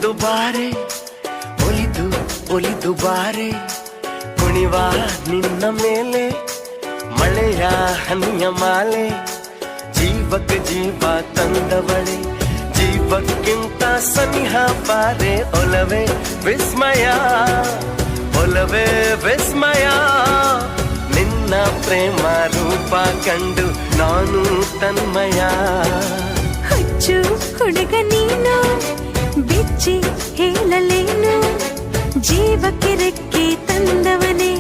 ಒಲಿದು ಬಾರೆ ಒಲಿದು ಒಲಿದು ಬಾರೆ ಕುಣಿವ ನಿನ್ನ ಮೇಲೆ ಮಳೆಯ ಹನಿಯ ಮಾಲೆ ಜೀವಕ್ಕೆ ಜೀವ ತಂದವಳೆ ಜೀವಕ್ಕಿಂತ ಸನಿಹ ಬಾರೆ ಒಲವೇ ವಿಸ್ಮಯ ಒಲವೇ ವಿಸ್ಮಯ ನಿನ್ನ ಪ್ರೇಮ ರೂಪ ಕಂಡು ನಾನು ತನ್ಮಯ ಹುಚ್ಚು ಹುಡುಗ ನೀನು ಬಿಚ್ಚಿ ಹೇಳಲೇನು ಜೀವಕ್ಕೆ ರೆಕ್ಕೆ ತಂದವನೇ